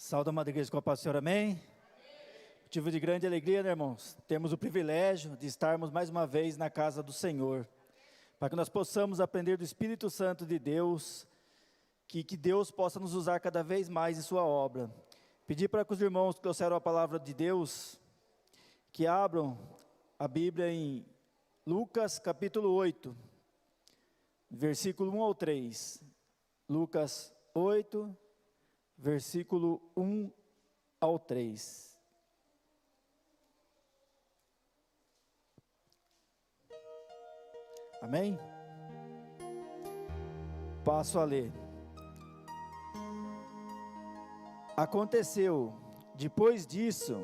Saúde, amada igreja, com a paz do Senhor, amém? Motivo de grande alegria, né, irmãos? Temos o privilégio de estarmos mais uma vez na casa do Senhor, para que nós possamos aprender do Espírito Santo de Deus, que Deus possa nos usar cada vez mais em sua obra. Pedir para que os irmãos que trouxeram a palavra de Deus, que abram a Bíblia em Lucas capítulo 8, versículo 1 ao 3. Lucas 8, versículo 1 ao 3. Amém? Passo a ler. Aconteceu, depois disso,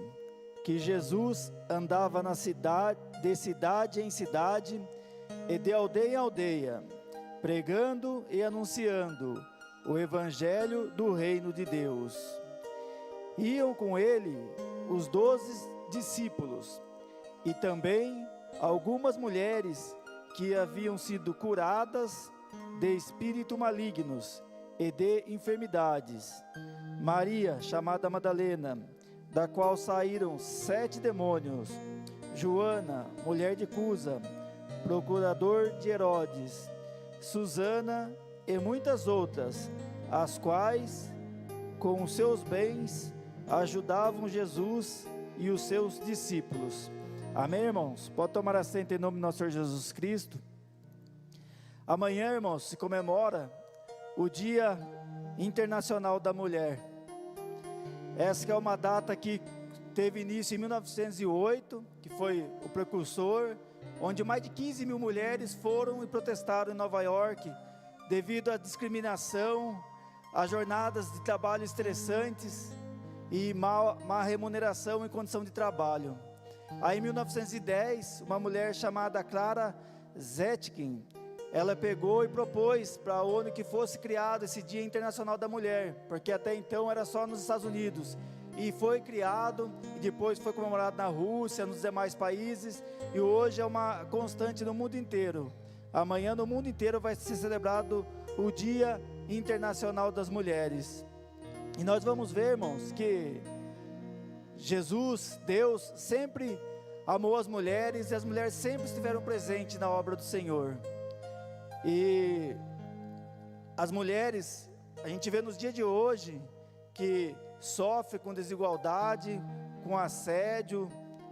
que Jesus andava de cidade em cidade e de aldeia em aldeia, pregando e anunciando o evangelho do reino de Deus. Iam com ele os 12 discípulos e também algumas mulheres que haviam sido curadas de espíritos malignos e de enfermidades. Maria, chamada Madalena, da qual saíram 7 demônios. Joana, mulher de Cusa, procurador de Herodes. Susana e muitas outras, as quais, com os seus bens, ajudavam Jesus e os seus discípulos. Amém, irmãos? Pode tomar assento em nome do nosso Senhor Jesus Cristo. Amanhã, irmãos, se comemora o Dia Internacional da Mulher. Essa que é uma data que teve início em 1908, que foi o precursor, onde mais de 15 mil mulheres foram e protestaram em Nova York, devido à discriminação, a jornadas de trabalho estressantes e má remuneração em condição de trabalho. Aí em 1910, uma mulher chamada Clara Zetkin, ela pegou e propôs para a ONU que fosse criado esse Dia Internacional da Mulher, porque até então era só nos Estados Unidos, e foi criado, e depois foi comemorado na Rússia, nos demais países, e hoje é uma constante no mundo inteiro. Amanhã no mundo inteiro vai ser celebrado o Dia Internacional das Mulheres. E nós vamos ver, irmãos, que Jesus, Deus, sempre amou as mulheres, e as mulheres sempre estiveram presentes na obra do Senhor. E as mulheres, a gente vê nos dias de hoje, que sofrem com desigualdade, com assédio,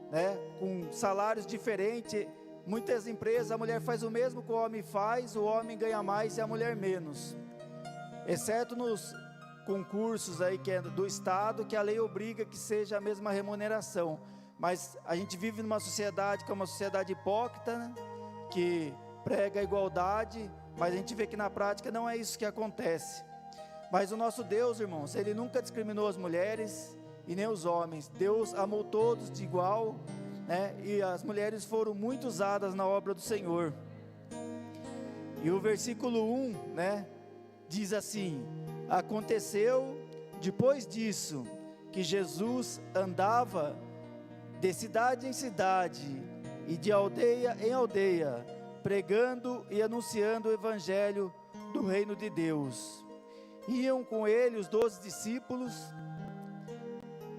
né, com salários diferentes. Muitas empresas, a mulher faz o mesmo que o homem faz, o homem ganha mais e a mulher menos. Exceto nos concursos aí que é do Estado, que a lei obriga que seja a mesma remuneração. Mas a gente vive numa sociedade que é uma sociedade hipócrita, né, que prega a igualdade, mas a gente vê que na prática não é isso que acontece. Mas o nosso Deus, irmãos, Ele nunca discriminou as mulheres e nem os homens. Deus amou todos de igual, né? E as mulheres foram muito usadas na obra do Senhor. E o versículo 1, né, diz assim: aconteceu depois disso que Jesus andava de cidade em cidade e de aldeia em aldeia, pregando e anunciando o evangelho do reino de Deus. Iam com ele os 12 discípulos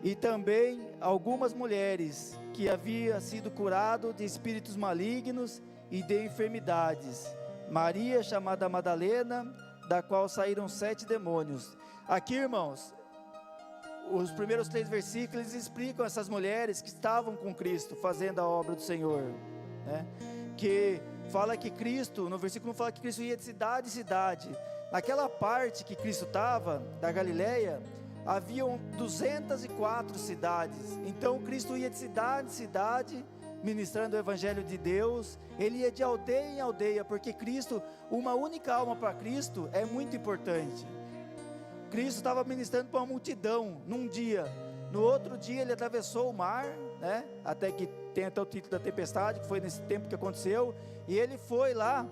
e também algumas mulheres que haviam sido curadas de espíritos malignos e de enfermidades. Maria, chamada Madalena, da qual saíram 7 demônios. Aqui, irmãos, os primeiros 3 versículos eles explicam essas mulheres que estavam com Cristo, fazendo a obra do Senhor, né? Que fala que Cristo, no versículo 1 fala que Cristo ia de cidade em cidade. Naquela parte que Cristo estava, da Galileia, haviam 204 cidades. Então Cristo ia de cidade em cidade, ministrando o evangelho de Deus. Ele ia de aldeia em aldeia, porque Cristo, uma única alma para Cristo é muito importante. Cristo estava ministrando para uma multidão num dia. No outro dia ele atravessou o mar, né? Até que tem até o título da tempestade, que foi nesse tempo que aconteceu. E ele foi lá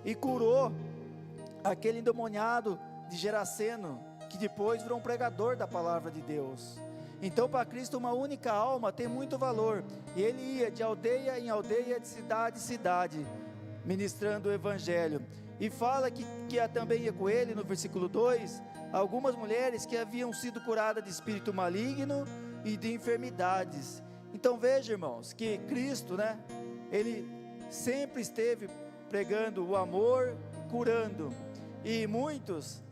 e curou aquele endemoniado de Geraseno, que depois virou um pregador da palavra de Deus. Então para Cristo uma única alma tem muito valor. E ele ia de aldeia em aldeia, de cidade em cidade, ministrando o evangelho. E fala que também ia com ele, no versículo 2, algumas mulheres que haviam sido curadas de espírito maligno e de enfermidades. Então veja, irmãos, que Cristo, né, ele sempre esteve pregando o amor, curando, e muitos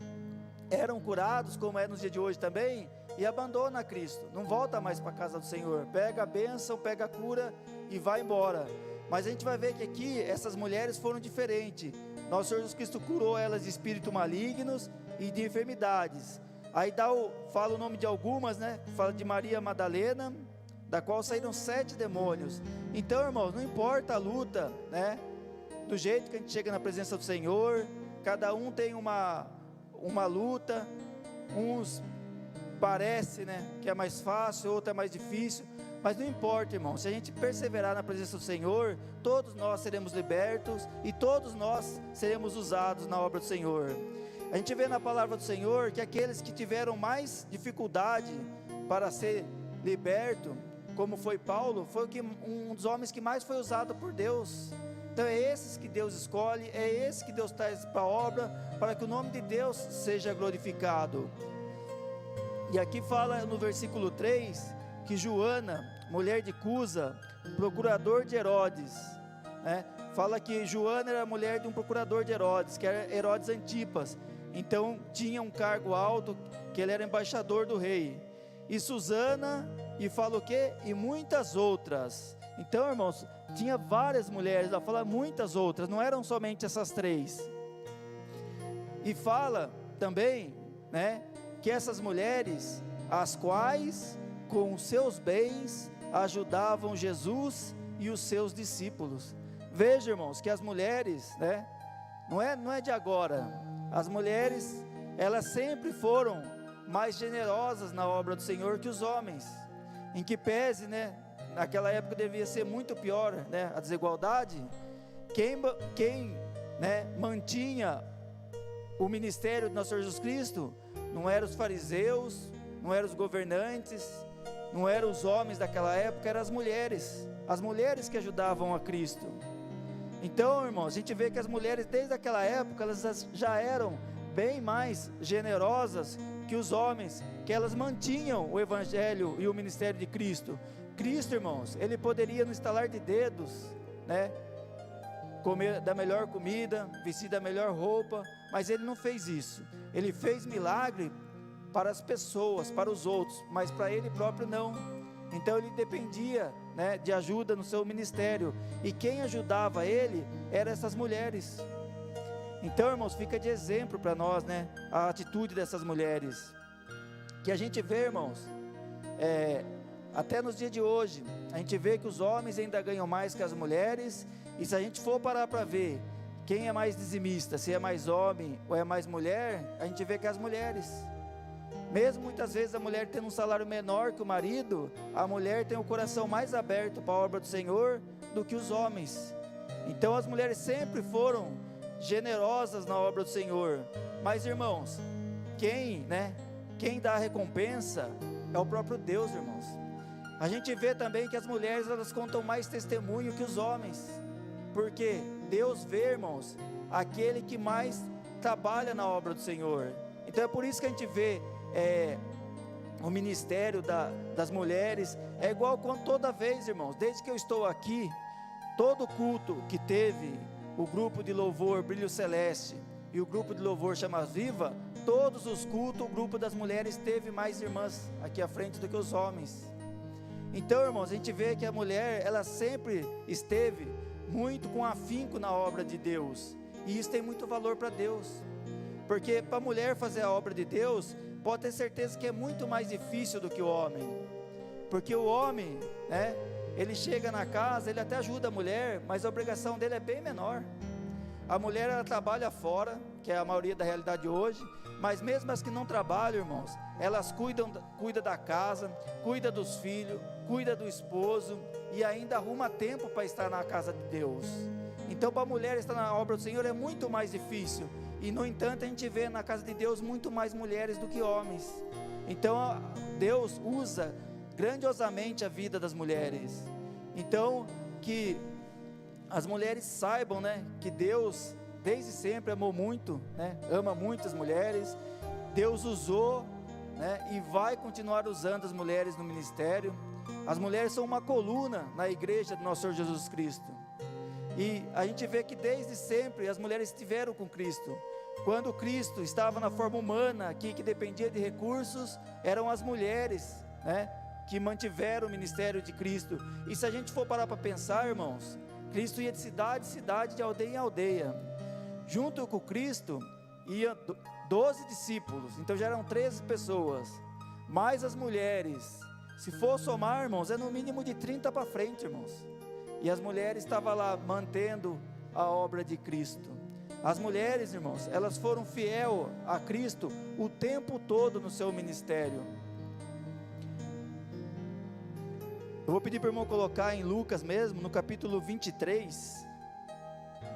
eram curados, como é nos dias de hoje também, e abandona Cristo, não volta mais para a casa do Senhor, pega a bênção, pega a cura e vai embora. Mas a gente vai ver que aqui essas mulheres foram diferentes. Nosso Senhor Jesus Cristo curou elas de espíritos malignos e de enfermidades. Aí fala o nome de algumas, né? Fala de Maria Madalena, da qual saíram 7 demônios. Então, irmãos, não importa a luta, né? Do jeito que a gente chega na presença do Senhor, cada um tem uma luta. Uns parece, né, que é mais fácil, outro é mais difícil. Mas não importa, irmão, se a gente perseverar na presença do Senhor, todos nós seremos libertos e todos nós seremos usados na obra do Senhor. A gente vê na palavra do Senhor que aqueles que tiveram mais dificuldade para ser liberto, como foi Paulo, foi um dos homens que mais foi usado por Deus. Então é esses que Deus escolhe, é esse que Deus traz para a obra, para que o nome de Deus seja glorificado. E aqui fala no versículo 3, que Joana, mulher de Cusa, procurador de Herodes, né? Fala que Joana era mulher de um procurador de Herodes, que era Herodes Antipas. Então tinha um cargo alto, que ele era embaixador do rei. E Susana, e fala o quê? E muitas outras. Então, irmãos, tinha várias mulheres, ela fala muitas outras, não eram somente essas 3. E fala também, né, que essas mulheres, as quais com seus bens ajudavam Jesus e os seus discípulos. Veja, irmãos, que as mulheres, né, não é de agora. As mulheres, elas sempre foram mais generosas na obra do Senhor que os homens. Em que pese, né, naquela época devia ser muito pior, né, a desigualdade. Quem né, mantinha o ministério do nosso Senhor Jesus Cristo não eram os fariseus, não eram os governantes, não eram os homens daquela época, eram as mulheres que ajudavam a Cristo. Então, irmãos, a gente vê que as mulheres desde aquela época, elas já eram bem mais generosas que os homens, que elas mantinham o evangelho e o ministério de Cristo. Cristo, irmãos, ele poderia no estalar de dedos, né, comer da melhor comida, vestir da melhor roupa, mas ele não fez isso. Ele fez milagre para as pessoas, para os outros, mas para ele próprio não. Então ele dependia, né, de ajuda no seu ministério, e quem ajudava ele eram essas mulheres. Então, irmãos, fica de exemplo para nós, né, a atitude dessas mulheres, que a gente vê, irmãos, até nos dias de hoje, a gente vê que os homens ainda ganham mais que as mulheres, e se a gente for parar para ver quem é mais dizimista, se é mais homem ou é mais mulher, a gente vê que é as mulheres. Mesmo muitas vezes a mulher tendo um salário menor que o marido, a mulher tem o coração mais aberto para a obra do Senhor do que os homens. Então as mulheres sempre foram generosas na obra do Senhor. Mas, irmãos, quem dá a recompensa é o próprio Deus, irmãos. A gente vê também que as mulheres, elas contam mais testemunho que os homens, porque Deus vê, irmãos, aquele que mais trabalha na obra do Senhor. Então é por isso que a gente vê o ministério das mulheres, é igual quando toda vez, irmãos, desde que eu estou aqui, todo culto que teve o grupo de louvor Brilho Celeste e o grupo de louvor Chamas Viva, todos os cultos, o grupo das mulheres teve mais irmãs aqui à frente do que os homens. Então, irmãos, a gente vê que a mulher, ela sempre esteve muito com afinco na obra de Deus, e isso tem muito valor para Deus, porque para a mulher fazer a obra de Deus, pode ter certeza que é muito mais difícil do que o homem, porque o homem, né, ele chega na casa, ele até ajuda a mulher, mas a obrigação dele é bem menor. A mulher, ela trabalha fora, que é a maioria da realidade hoje, mas mesmo as que não trabalham, irmãos, elas cuidam da casa, cuida dos filhos, cuida do esposo, e ainda arruma tempo para estar na casa de Deus. Então para a mulher estar na obra do Senhor é muito mais difícil, e no entanto a gente vê na casa de Deus muito mais mulheres do que homens. Então Deus usa grandiosamente a vida das mulheres. Então que as mulheres saibam, né, que Deus desde sempre amou muito, né, ama muitas mulheres. Deus usou, né, e vai continuar usando as mulheres no ministério. As mulheres são uma coluna na igreja do nosso Senhor Jesus Cristo. E a gente vê que desde sempre as mulheres estiveram com Cristo. Quando Cristo estava na forma humana aqui, que dependia de recursos, eram as mulheres, né, que mantiveram o ministério de Cristo. E se a gente for parar para pensar, irmãos, Cristo ia de cidade em cidade, de aldeia em aldeia. Junto com Cristo, ia 12 discípulos, então já eram 13 pessoas, mais as mulheres. Se for somar, irmãos, é no mínimo de 30 para frente, irmãos. E as mulheres estavam lá mantendo a obra de Cristo. As mulheres, irmãos, elas foram fiel a Cristo o tempo todo no seu ministério. Eu vou pedir para o irmão colocar em Lucas mesmo, no capítulo 23,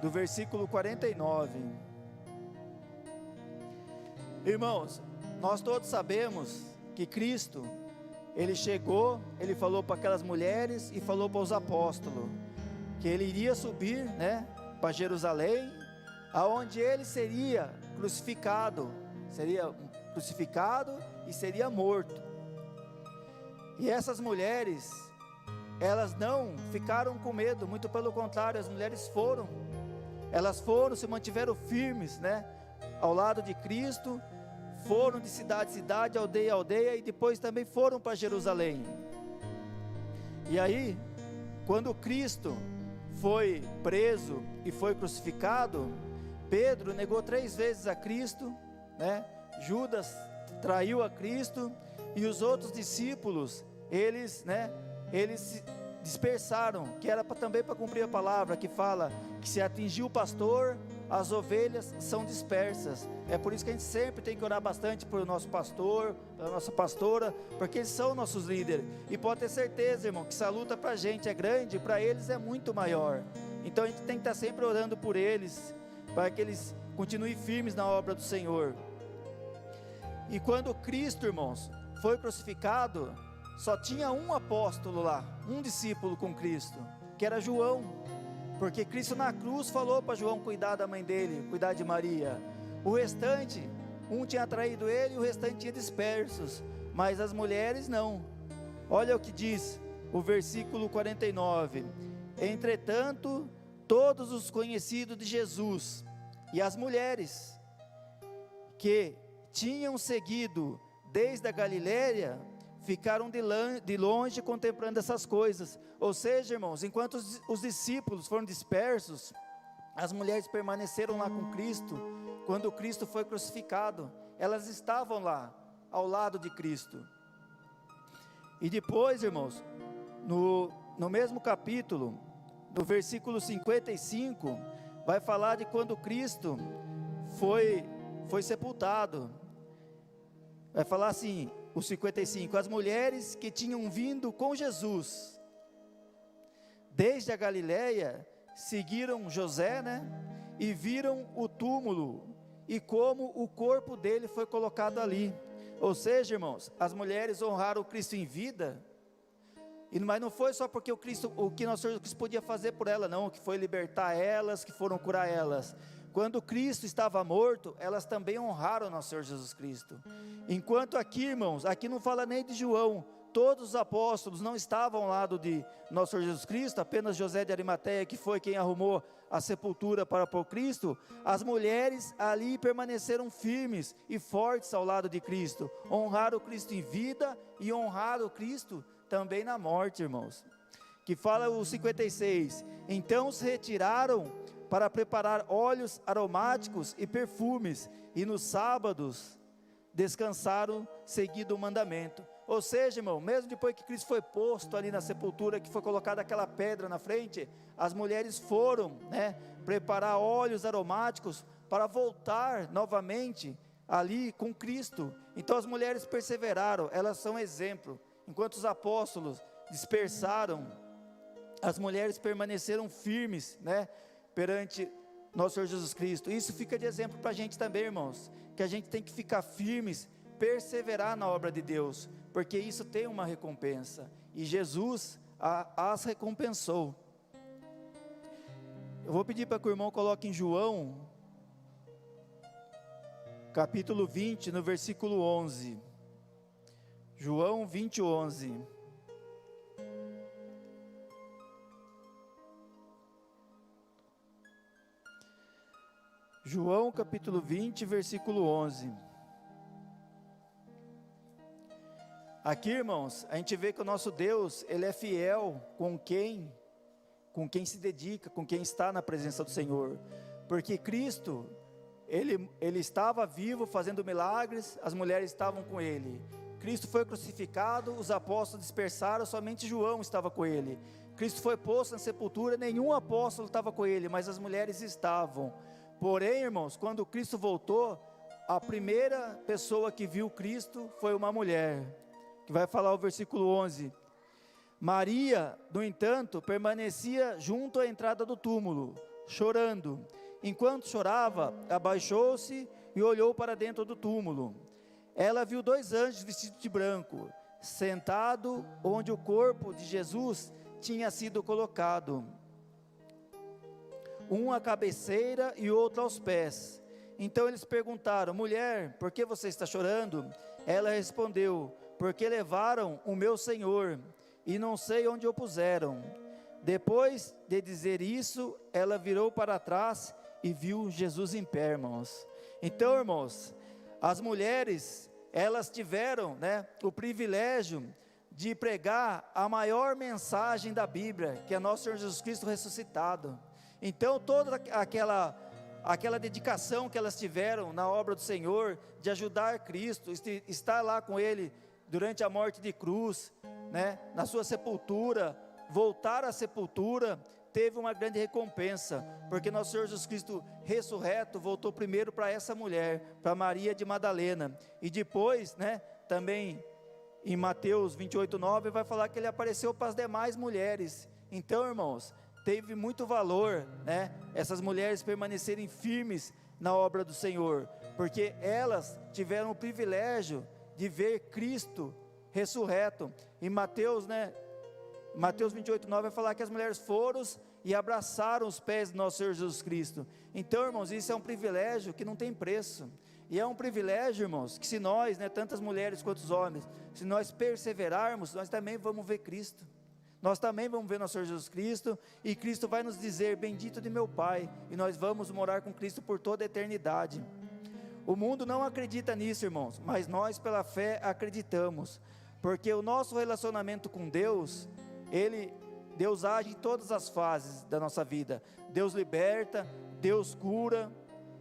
do versículo 49. Irmãos, nós todos sabemos que Cristo, Ele chegou, Ele falou para aquelas mulheres e falou para os apóstolos, que Ele iria subir, né, para Jerusalém, aonde Ele seria crucificado e seria morto. E essas mulheres, elas não ficaram com medo, muito pelo contrário, as mulheres elas foram, se mantiveram firmes, né, ao lado de Cristo, foram de cidade em cidade, aldeia em aldeia, e depois também foram para Jerusalém. E aí, quando Cristo foi preso e foi crucificado, Pedro negou 3 vezes a Cristo, né? Judas traiu a Cristo, e os outros discípulos, eles se dispersaram, que era também para cumprir a palavra que fala que se atingir o pastor, as ovelhas são dispersas. É por isso que a gente sempre tem que orar bastante por o nosso pastor, pela nossa pastora, porque eles são nossos líderes, e pode ter certeza, irmão, que essa luta para a gente é grande, para eles é muito maior. Então a gente tem que estar sempre orando por eles, para que eles continuem firmes na obra do Senhor. E quando Cristo, irmãos, foi crucificado, só tinha um apóstolo lá, um discípulo com Cristo, que era João, porque Cristo na cruz falou para João cuidar da mãe dele, cuidar de Maria. O restante, um tinha traído ele e o restante tinha dispersos, mas as mulheres não. Olha o que diz o versículo 49: entretanto, todos os conhecidos de Jesus e as mulheres que tinham seguido desde a Galiléia ficaram de longe contemplando essas coisas. Ou seja, irmãos, enquanto os discípulos foram dispersos, as mulheres permaneceram lá com Cristo. Quando Cristo foi crucificado, elas estavam lá, ao lado de Cristo. E depois, irmãos, no mesmo capítulo, no versículo 55, vai falar de quando Cristo foi sepultado. Vai falar assim, o 55, as mulheres que tinham vindo com Jesus desde a Galiléia seguiram José, né, e viram o túmulo e como o corpo dele foi colocado ali. Ou seja, irmãos, as mulheres honraram o Cristo em vida, mas não foi só porque o que nosso Senhor Cristo podia fazer por ela, não, que foi libertar elas, que foram curar elas. Quando Cristo estava morto, elas também honraram nosso Senhor Jesus Cristo. Enquanto aqui, irmãos, aqui não fala nem de João, todos os apóstolos não estavam ao lado de nosso Senhor Jesus Cristo, apenas José de Arimateia, que foi quem arrumou a sepultura para pôr Cristo. As mulheres ali permaneceram firmes e fortes ao lado de Cristo, honraram o Cristo em vida e honraram o Cristo também na morte, irmãos. Que fala o 56, então se retiraram para preparar óleos aromáticos e perfumes, e nos sábados descansaram seguindo o mandamento. Ou seja, irmão, mesmo depois que Cristo foi posto ali na sepultura, que foi colocada aquela pedra na frente, as mulheres foram, né, preparar óleos aromáticos para voltar novamente ali com Cristo. Então as mulheres perseveraram, elas são exemplo. Enquanto os apóstolos dispersaram, as mulheres permaneceram firmes, né, perante nosso Senhor Jesus Cristo. Isso fica de exemplo para a gente também, irmãos, que a gente tem que ficar firmes, perseverar na obra de Deus, porque isso tem uma recompensa, e Jesus as recompensou. Eu vou pedir para que o irmão coloque em João, capítulo 20, no versículo 11. João 20, 11. João capítulo 20, versículo 11. Aqui, irmãos, a gente vê que o nosso Deus, Ele é fiel com quem se dedica, com quem está na presença do Senhor. Porque Cristo, Ele estava vivo fazendo milagres, as mulheres estavam com Ele. Cristo foi crucificado, os apóstolos dispersaram, somente João estava com Ele. Cristo foi posto na sepultura, nenhum apóstolo estava com Ele, mas as mulheres estavam. Porém, irmãos, quando Cristo voltou, a primeira pessoa que viu Cristo foi uma mulher, que vai falar o versículo 11. Maria, no entanto, permanecia junto à entrada do túmulo, chorando. Enquanto chorava, abaixou-se e olhou para dentro do túmulo. Ela viu 2 anjos vestidos de branco, sentado onde o corpo de Jesus tinha sido colocado, um à cabeceira e outro aos pés. Então eles perguntaram: mulher, por que você está chorando? Ela respondeu: porque levaram o meu Senhor, e não sei onde o puseram. Depois de dizer isso, ela virou para trás e viu Jesus em pé, irmãos. Então, irmãos, as mulheres, elas tiveram, o privilégio de pregar a maior mensagem da Bíblia, que é nosso Senhor Jesus Cristo ressuscitado. Então, toda aquela dedicação que elas tiveram na obra do Senhor, de ajudar Cristo, estar lá com Ele durante a morte de cruz, na sua sepultura, voltar à sepultura, teve uma grande recompensa, porque nosso Senhor Jesus Cristo ressurreto, voltou primeiro para essa mulher, para Maria de Madalena, e depois, também em Mateus 28, 9, vai falar que Ele apareceu para as demais mulheres. Então, irmãos, teve muito valor, essas mulheres permanecerem firmes na obra do Senhor, porque elas tiveram o privilégio de ver Cristo ressurreto. Em Mateus 28, 9 vai falar que as mulheres foram e abraçaram os pés do nosso Senhor Jesus Cristo. Então, irmãos, isso é um privilégio que não tem preço, e é um privilégio, irmãos, que se nós, tantas mulheres quanto os homens, se nós perseverarmos, nós também vamos ver Cristo. Nós também vamos ver nosso Senhor Jesus Cristo, e Cristo vai nos dizer: bendito de meu Pai, e nós vamos morar com Cristo por toda a eternidade. O mundo não acredita nisso, irmãos, mas nós pela fé acreditamos, porque o nosso relacionamento com Deus, Deus age em todas as fases da nossa vida. Deus liberta, Deus cura.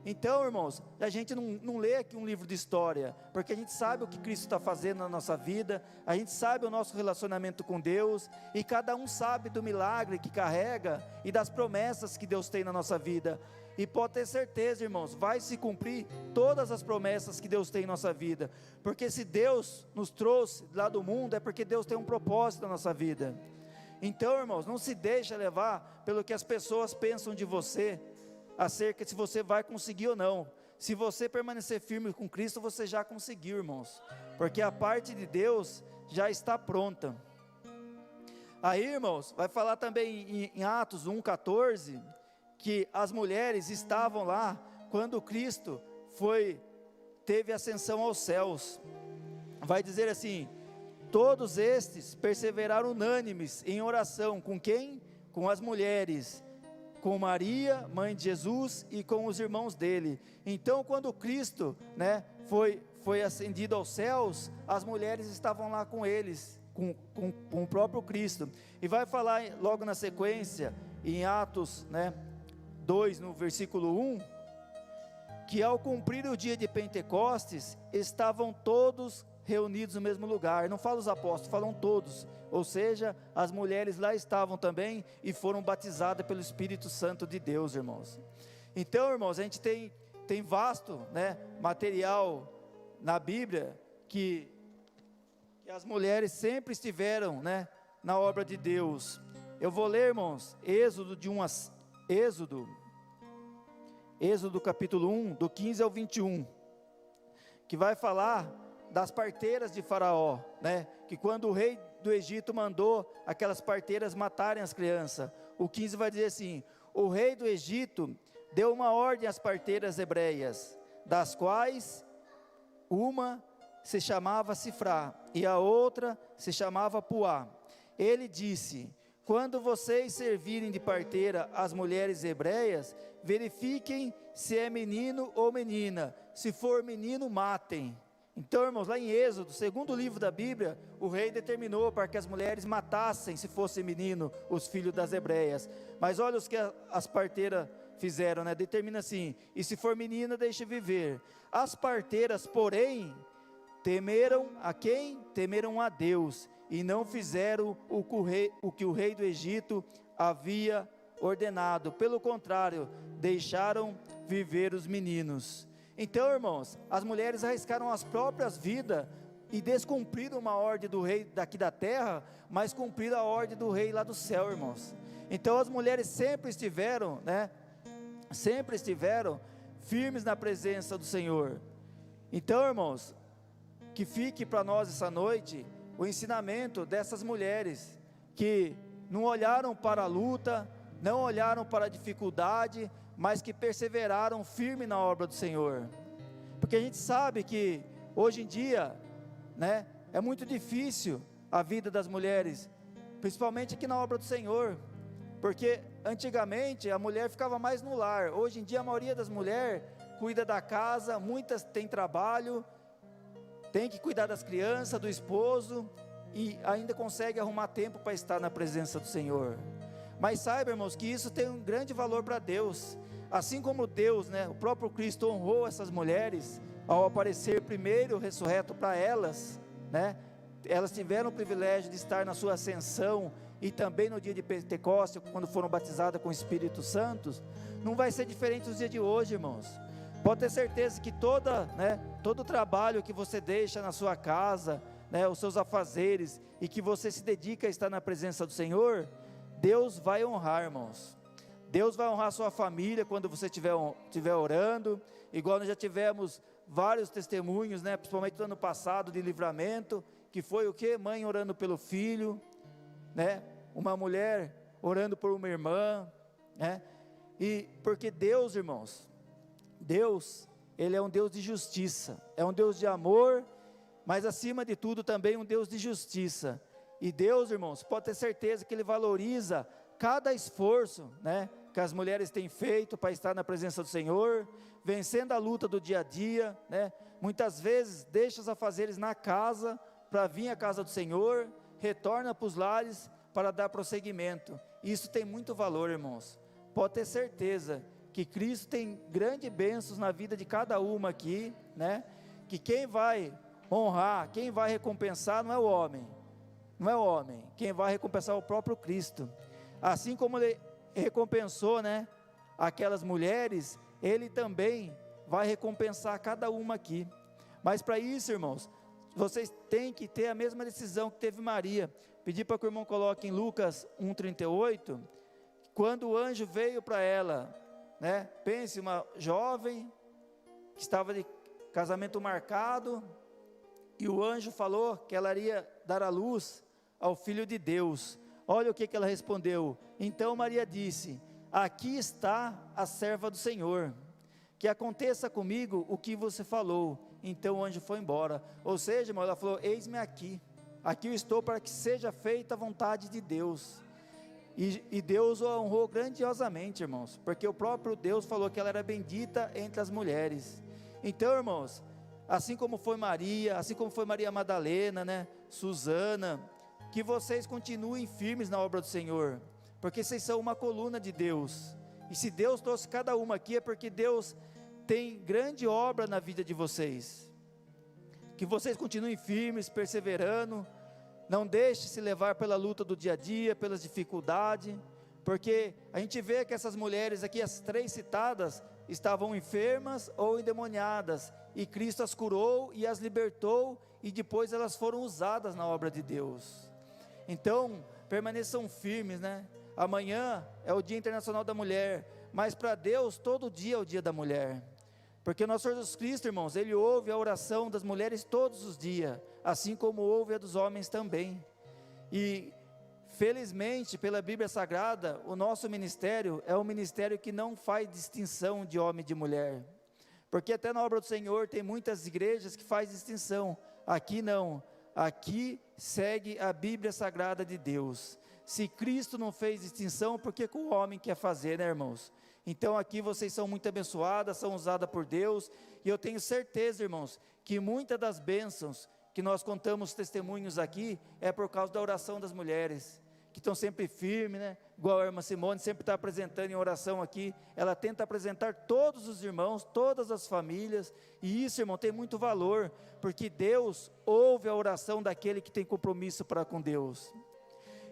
Então, irmãos, a gente não lê aqui um livro de história, porque a gente sabe o que Cristo está fazendo na nossa vida, a gente sabe o nosso relacionamento com Deus, e cada um sabe do milagre que carrega, e das promessas que Deus tem na nossa vida, e pode ter certeza, irmãos, vai se cumprir todas as promessas que Deus tem em nossa vida, porque se Deus nos trouxe lá do mundo, é porque Deus tem um propósito na nossa vida. Então, irmãos, não se deixe levar pelo que as pessoas pensam de você, acerca de se você vai conseguir ou não. Se você permanecer firme com Cristo, você já conseguiu, irmãos, porque a parte de Deus já está pronta. Aí, irmãos, vai falar também em Atos 1,14, que as mulheres estavam lá, quando Cristo teve ascensão aos céus. Vai dizer assim: todos estes perseveraram unânimes em oração, com quem? Com as mulheres, com Maria, mãe de Jesus, e com os irmãos dele. Então, quando Cristo, foi ascendido aos céus, as mulheres estavam lá com eles, com o próprio Cristo. E vai falar logo na sequência, em Atos 2, no versículo 1, que ao cumprir o dia de Pentecostes, estavam todos reunidos no mesmo lugar. Não fala os apóstolos, falam todos, ou seja, as mulheres lá estavam também, e foram batizadas pelo Espírito Santo de Deus, irmãos. Então, irmãos, a gente tem vasto, material na Bíblia, que as mulheres sempre estiveram, na obra de Deus. Eu vou ler, irmãos, Êxodo capítulo 1, do 15 ao 21, que vai falar das parteiras de Faraó, que quando o rei do Egito mandou aquelas parteiras matarem as crianças, o 15 vai dizer assim: o rei do Egito deu uma ordem às parteiras hebreias, das quais uma se chamava Sifrá e a outra se chamava Puá. Ele disse: quando vocês servirem de parteira às mulheres hebreias, verifiquem se é menino ou menina. Se for menino, matem. Então, irmãos, lá em Êxodo, segundo livro da Bíblia, o rei determinou para que as mulheres matassem, se fosse menino, os filhos das hebreias. Mas olha os que as parteiras fizeram, né? Determina assim: e se for menina, deixe viver. As parteiras, porém, temeram a quem? Temeram a Deus, e não fizeram o que o rei do Egito havia ordenado. Pelo contrário, deixaram viver os meninos. Então, irmãos, as mulheres arriscaram as próprias vidas e descumpriram uma ordem do rei daqui da terra, mas cumpriram a ordem do rei lá do céu, irmãos. Então as mulheres sempre estiveram, né? Sempre estiveram firmes na presença do Senhor. Então, irmãos, que fique para nós essa noite o ensinamento dessas mulheres que não olharam para a luta, não olharam para a dificuldade, mas que perseveraram firme na obra do Senhor. Porque a gente sabe que hoje em dia, né, é muito difícil a vida das mulheres, principalmente aqui na obra do Senhor, porque antigamente a mulher ficava mais no lar. Hoje em dia a maioria das mulheres cuida da casa, muitas têm trabalho, tem que cuidar das crianças, do esposo, e ainda consegue arrumar tempo para estar na presença do Senhor. Mas saiba, irmãos, que isso tem um grande valor para Deus. Assim como Deus, né, o próprio Cristo honrou essas mulheres ao aparecer primeiro ressurreto para elas, né? Elas tiveram o privilégio de estar na sua ascensão e também no dia de Pentecostes, quando foram batizadas com o Espírito Santo. Não vai ser diferente nos dias de hoje, irmãos. Pode ter certeza que todo o trabalho que você deixa na sua casa, né, os seus afazeres, e que você se dedica a estar na presença do Senhor, Deus vai honrar, irmãos. Deus vai honrar a sua família quando você estiver orando, igual nós já tivemos vários testemunhos, né, principalmente no ano passado, de livramento, que foi o quê? Mãe orando pelo filho, né, uma mulher orando por uma irmã, né, e porque Deus, irmãos, Deus, Ele é um Deus de justiça, é um Deus de amor, mas acima de tudo também um Deus de justiça. E Deus, irmãos, pode ter certeza que Ele valoriza cada esforço, né, que as mulheres têm feito para estar na presença do Senhor, vencendo a luta do dia a dia, né, muitas vezes deixa os afazeres na casa, para vir à casa do Senhor, retorna para os lares, para dar prosseguimento. Isso tem muito valor, irmãos. Pode ter certeza que Cristo tem grandes bênçãos na vida de cada uma aqui, né, que quem vai honrar, quem vai recompensar não é o homem, quem vai recompensar é o próprio Cristo. Assim como Ele recompensou, né, aquelas mulheres, Ele também vai recompensar cada uma aqui. Mas para isso, irmãos, vocês têm que ter a mesma decisão que teve Maria. Pedir para que o irmão coloque em Lucas 1,38, quando o anjo veio para ela, né, pense, uma jovem, que estava de casamento marcado, e o anjo falou que ela iria dar à luz ao Filho de Deus. Olha o que ela respondeu. Então Maria disse: aqui está a serva do Senhor, que aconteça comigo o que você falou. Então o anjo foi embora. Ou seja, irmão, ela falou: eis-me aqui eu estou para que seja feita a vontade de Deus. E Deus a honrou grandiosamente, irmãos, porque o próprio Deus falou que ela era bendita entre as mulheres. Então, irmãos, assim como foi Maria, assim como foi Maria Madalena, né, Susana, que vocês continuem firmes na obra do Senhor, porque vocês são uma coluna de Deus, e se Deus trouxe cada uma aqui, é porque Deus tem grande obra na vida de vocês. Que vocês continuem firmes, perseverando, não deixe se levar pela luta do dia a dia, pelas dificuldades, porque a gente vê que essas mulheres aqui, as 3 citadas, estavam enfermas ou endemoniadas, e Cristo as curou e as libertou, e depois elas foram usadas na obra de Deus. Então, permaneçam firmes, né? Amanhã é o Dia Internacional da Mulher, mas para Deus todo dia é o Dia da Mulher, porque o nosso Senhor Jesus Cristo, irmãos, Ele ouve a oração das mulheres todos os dias, assim como ouve a dos homens também. E Felizmente, pela Bíblia Sagrada, o nosso ministério é um ministério que não faz distinção de homem e de mulher. Porque até na obra do Senhor tem muitas igrejas que faz distinção. Aqui não. Aqui segue a Bíblia Sagrada de Deus. Se Cristo não fez distinção, por que o homem quer fazer, né, irmãos? Então aqui vocês são muito abençoadas, são usadas por Deus. E eu tenho certeza, irmãos, que muitas das bênçãos que nós contamos testemunhos aqui é por causa da oração das mulheres, que estão sempre firmes, né? Igual a irmã Simone sempre está apresentando em oração aqui, ela tenta apresentar todos os irmãos, todas as famílias, e isso, irmão, tem muito valor, porque Deus ouve a oração daquele que tem compromisso para com Deus.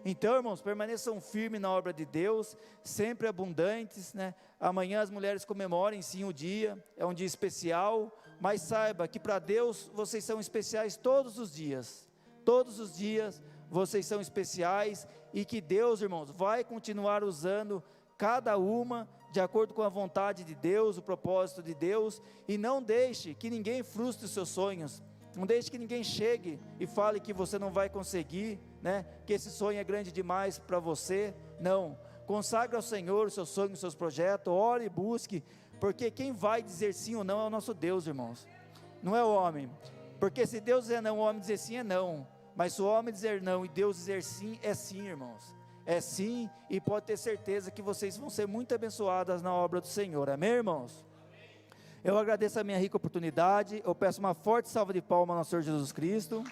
Então, irmãos, permaneçam firmes na obra de Deus, sempre abundantes, né? Amanhã as mulheres comemorem sim o dia, é um dia especial, mas saiba que para Deus vocês são especiais todos os dias vocês são especiais, e que Deus, irmãos, vai continuar usando cada uma de acordo com a vontade de Deus, o propósito de Deus, e não deixe que ninguém frustre os seus sonhos, não deixe que ninguém chegue e fale que você não vai conseguir, né? Que esse sonho é grande demais para você. Não, consagre ao Senhor os seus sonhos, os seus projetos, ore e busque, porque quem vai dizer sim ou não é o nosso Deus, irmãos, não é o homem, porque se Deus dizer não, o homem dizer sim é não, mas se o homem dizer não e Deus dizer sim, é sim, irmãos, é sim, e pode ter certeza que vocês vão ser muito abençoadas na obra do Senhor, amém, irmãos? Eu agradeço a minha rica oportunidade, eu peço uma forte salva de palmas ao nosso Senhor Jesus Cristo.